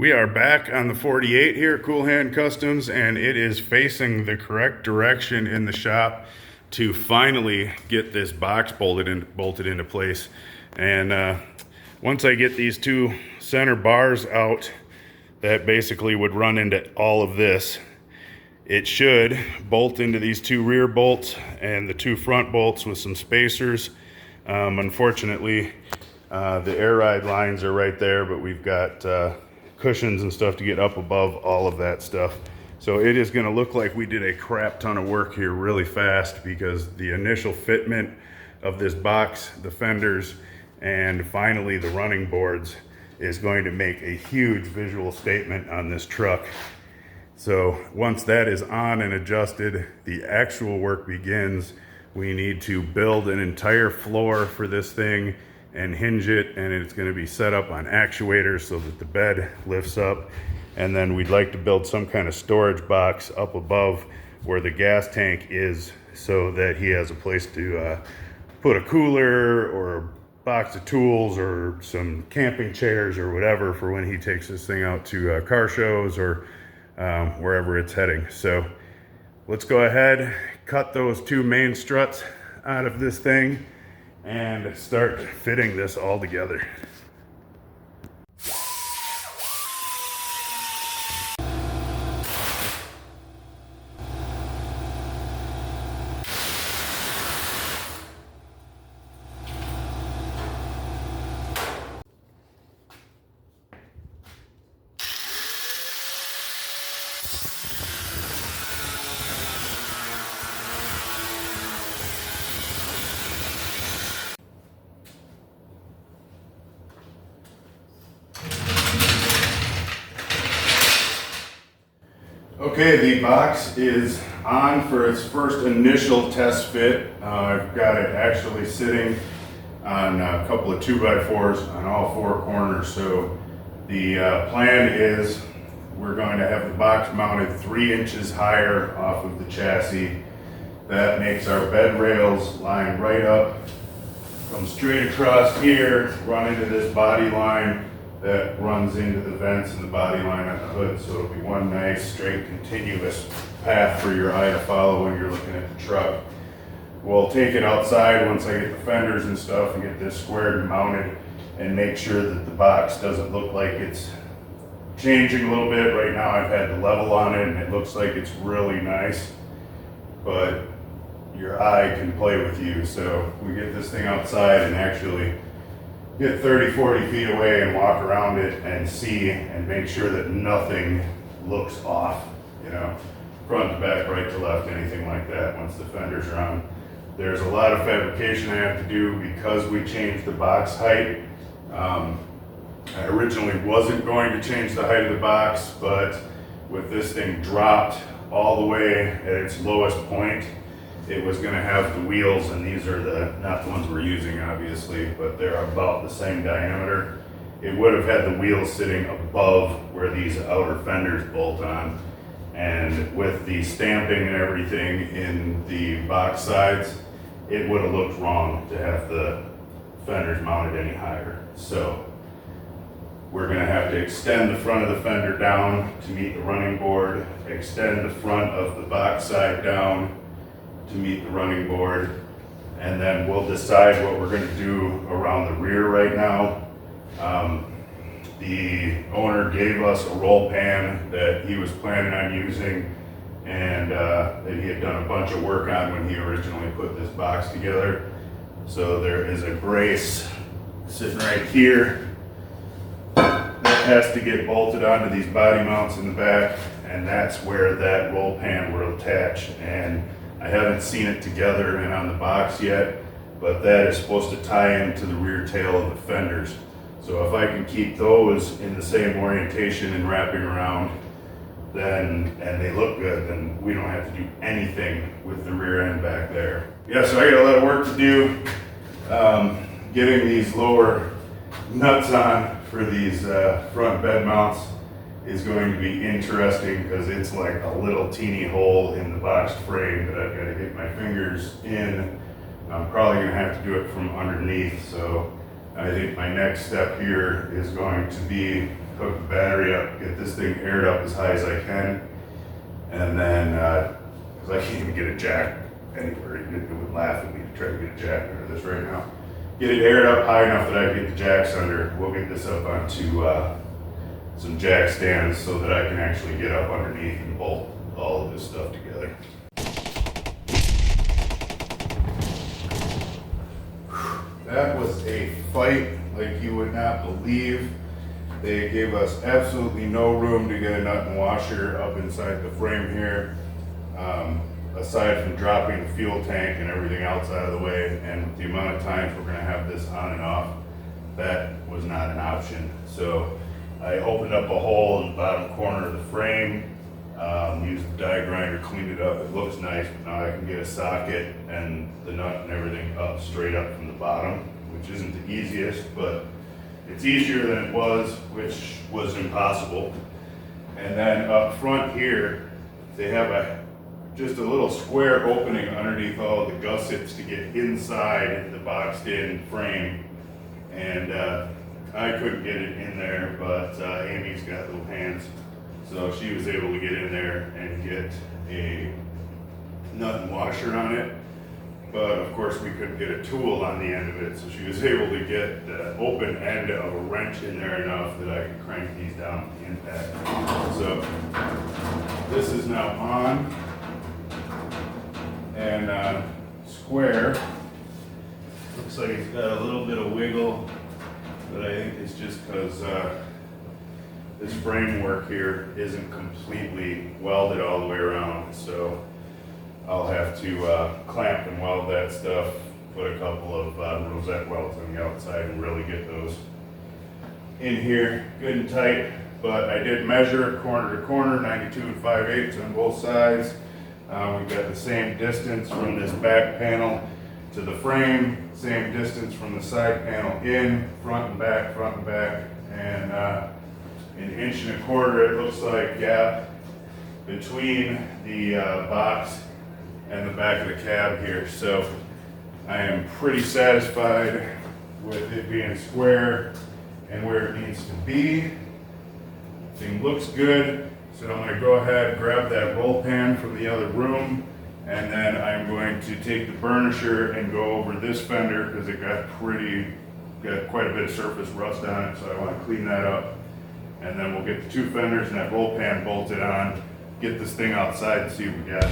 We are back on the 48 here at Cool Hand Customs, and it is facing the correct direction in the shop to finally get this box bolted into place. And once I get these two center bars out that basically would run into all of this, it should bolt into these two rear bolts and the two front bolts with some spacers. Unfortunately, the air ride lines are right there, but we've got cushions and stuff to get up above all of that stuff. So it is going to look like we did a crap ton of work here really fast, because the initial fitment of this box, the fenders, and finally the running boards is going to make a huge visual statement on this truck. So once that is on and adjusted, the actual work begins. We need to build an entire floor for this thing and hinge it, and it's going to be set up on actuators so that the bed lifts up. And then we'd like to build some kind of storage box up above where the gas tank is, so that he has a place to put a cooler or a box of tools or some camping chairs or whatever for when he takes this thing out to car shows or wherever it's heading. So let's go ahead, cut those two main struts out of this thing, and start fitting this all together. Okay, the box is on for its first initial test fit. I've got it actually sitting on a couple of 2x4s on all four corners. So the plan is we're going to have the box mounted 3 inches higher off of the chassis. That makes our bed rails line right up, come straight across here, run into this body line that runs into the vents and the body line on the hood. So it'll be one nice straight continuous path for your eye to follow when you're looking at the truck. We'll take it outside once I get the fenders and stuff and get this squared and mounted, and make sure that the box doesn't look like it's changing a little bit. Right now I've had the level on it and it looks like it's really nice, but your eye can play with you. So we get this thing outside and actually get 30-40 feet away and walk around it and see and make sure that nothing looks off, you know, front to back, right to left, anything like that once the fenders are on. There's a lot of fabrication I have to do because we changed the box height. I originally wasn't going to change the height of the box, but with this thing dropped all the way at its lowest point, it was going to have the wheels, and these are not the ones we're using obviously, but they're about the same diameter. It would have had the wheels sitting above where these outer fenders bolt on, and with the stamping and everything in the box sides, it would have looked wrong to have the fenders mounted any higher. So we're going to have to extend the front of the fender down to meet the running board, extend the front of the box side down to meet the running board, and then we'll decide what we're going to do around the rear right now. The owner gave us a roll pan that he was planning on using, and that he had done a bunch of work on when he originally put this box together. So there is a brace sitting right here that has to get bolted onto these body mounts in the back, and that's where that roll pan will attach. And I haven't seen it together and on the box yet, but that is supposed to tie into the rear tail of the fenders. So if I can keep those in the same orientation and wrapping around, then, and they look good, then we don't have to do anything with the rear end back there. Yeah, so I got a lot of work to do. Getting these lower nuts on for these front bed mounts is going to be interesting, because it's like a little teeny hole in the boxed frame that I've got to get my fingers in. I'm probably going to have to do it from underneath. So I think my next step here is going to be hook the battery up, get this thing aired up as high as I can, and then, because I can't even get a jack anywhere, it would laugh at me to try to get a jack under this right now. Get it aired up high enough that I can get the jacks under. We'll get this up onto some jack stands so that I can actually get up underneath and bolt all of this stuff together. That was a fight like you would not believe. They gave us absolutely no room to get a nut and washer up inside the frame here, aside from dropping the fuel tank and everything else out of the way. And the amount of times we're going to have this on and off, that was not an option. So I opened up a hole in the bottom corner of the frame, used the die grinder, cleaned it up. It looks nice, but now I can get a socket and the nut and everything up straight up from the bottom, which isn't the easiest, but it's easier than it was, which was impossible. And then up front here, they have just a little square opening underneath all the gussets to get inside the boxed in frame. And I couldn't get it in there, but Amy's got little hands. So she was able to get in there and get a nut and washer on it. But of course we couldn't get a tool on the end of it. So she was able to get the open end of a wrench in there enough that I could crank these down with the impact. So this is now on and square. Looks like it's got a little bit of wiggle, but I think it's just because this framework here isn't completely welded all the way around. So I'll have to clamp and weld that stuff, put a couple of rosette welds on the outside and really get those in here good and tight. But I did measure corner to corner, 92 5/8 on both sides. We've got the same distance from this back panel to the frame, same distance from the side panel in, front and back, and an inch and a quarter it looks like gap between the box and the back of the cab here. So I am pretty satisfied with it being square and where it needs to be. Thing looks good. So I'm going to go ahead and grab that roll pan from the other room, and then I'm going to take the burnisher and go over this fender because it got quite a bit of surface rust on it, so I want to clean that up. And then we'll get the two fenders and that roll pan bolted on, get this thing outside and see what we got.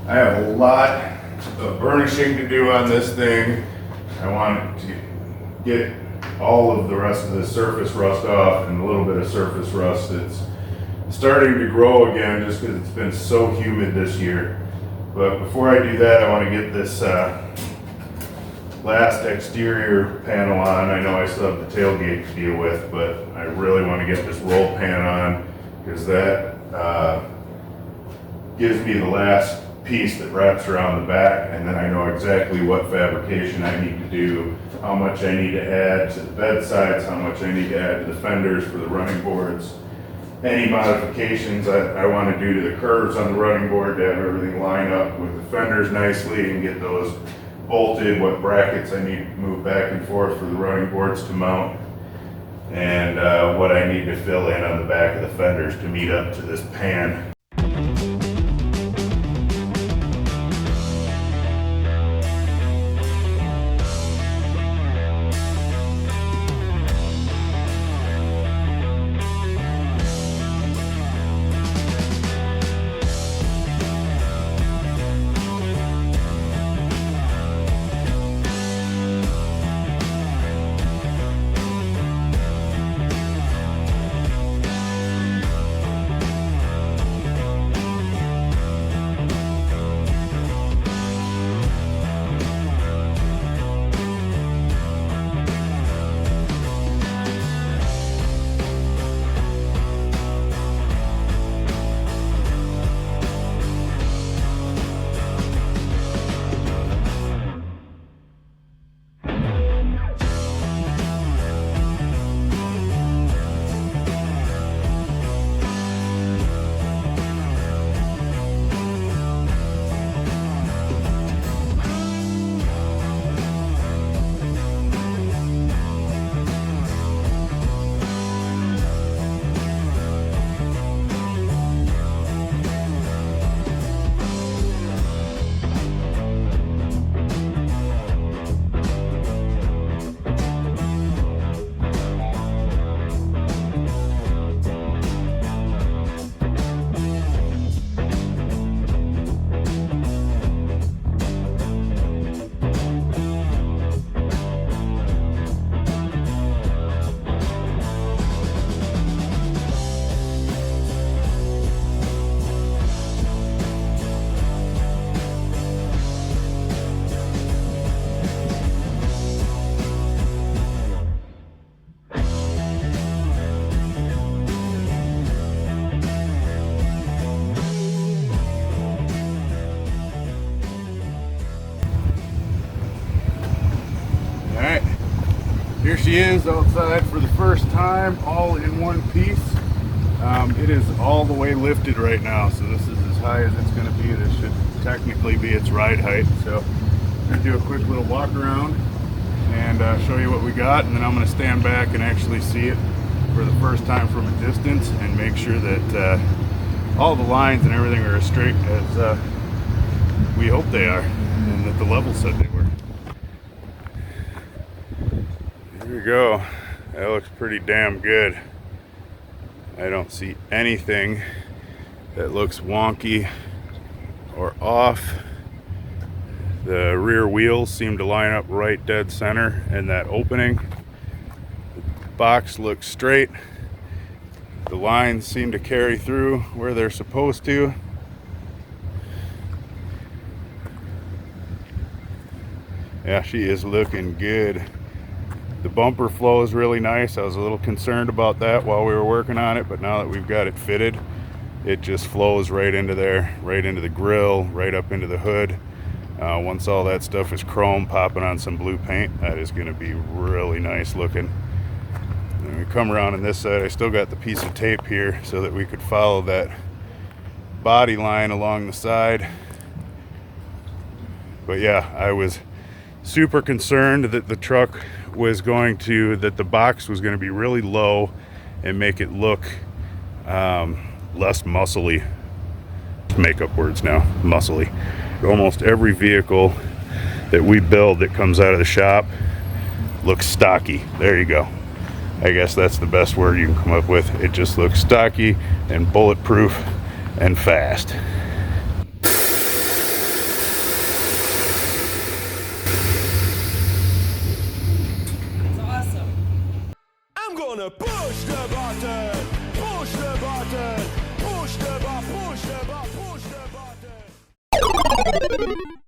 I have a lot of burnishing to do on this thing. I want to get all of the rest of the surface rust off and a little bit of surface rust that's starting to grow again just because it's been so humid this year. But before I do that, I want to get this last exterior panel on. I know I still have the tailgate to deal with, but I really want to get this roll pan on because that gives me the last piece that wraps around the back, and then I know exactly what fabrication I need to do, how much I need to add to the bed sides, how much I need to add to the fenders for the running boards, any modifications I want to do to the curves on the running board to have everything line up with the fenders nicely and get those bolted, what brackets I need to move back and forth for the running boards to mount, and what I need to fill in on the back of the fenders to meet up to this pan. Here she is outside for the first time, all in one piece. It is all the way lifted right now, so this is as high as it's going to be. This should technically be its ride height. So I'm going to do a quick little walk around and show you what we got, and then I'm going to stand back and actually see it for the first time from a distance and make sure that all the lines and everything are as straight as we hope they are and that the level said they were. Here we go. That looks pretty damn good. I don't see anything that looks wonky or off. The rear wheels seem to line up right dead center in that opening. The box looks straight. The lines seem to carry through where they're supposed to. Yeah, she is looking good. The bumper flow is really nice. I was a little concerned about that while we were working on it, but now that we've got it fitted, it just flows right into there, right into the grill, right up into the hood. Once all that stuff is chrome popping on some blue paint, that is going to be really nice looking. And we come around on this side, I still got the piece of tape here so that we could follow that body line along the side. But yeah, I was super concerned that the truck was going to, that the box was going to be really low and make it look less muscly. Make up words now, muscly. Almost every vehicle that we build that comes out of the shop looks stocky. There you go. I guess that's the best word you can come up with. It just looks stocky and bulletproof and fast. I'm gonna push the button, push the button, push the button, push the button, push the button.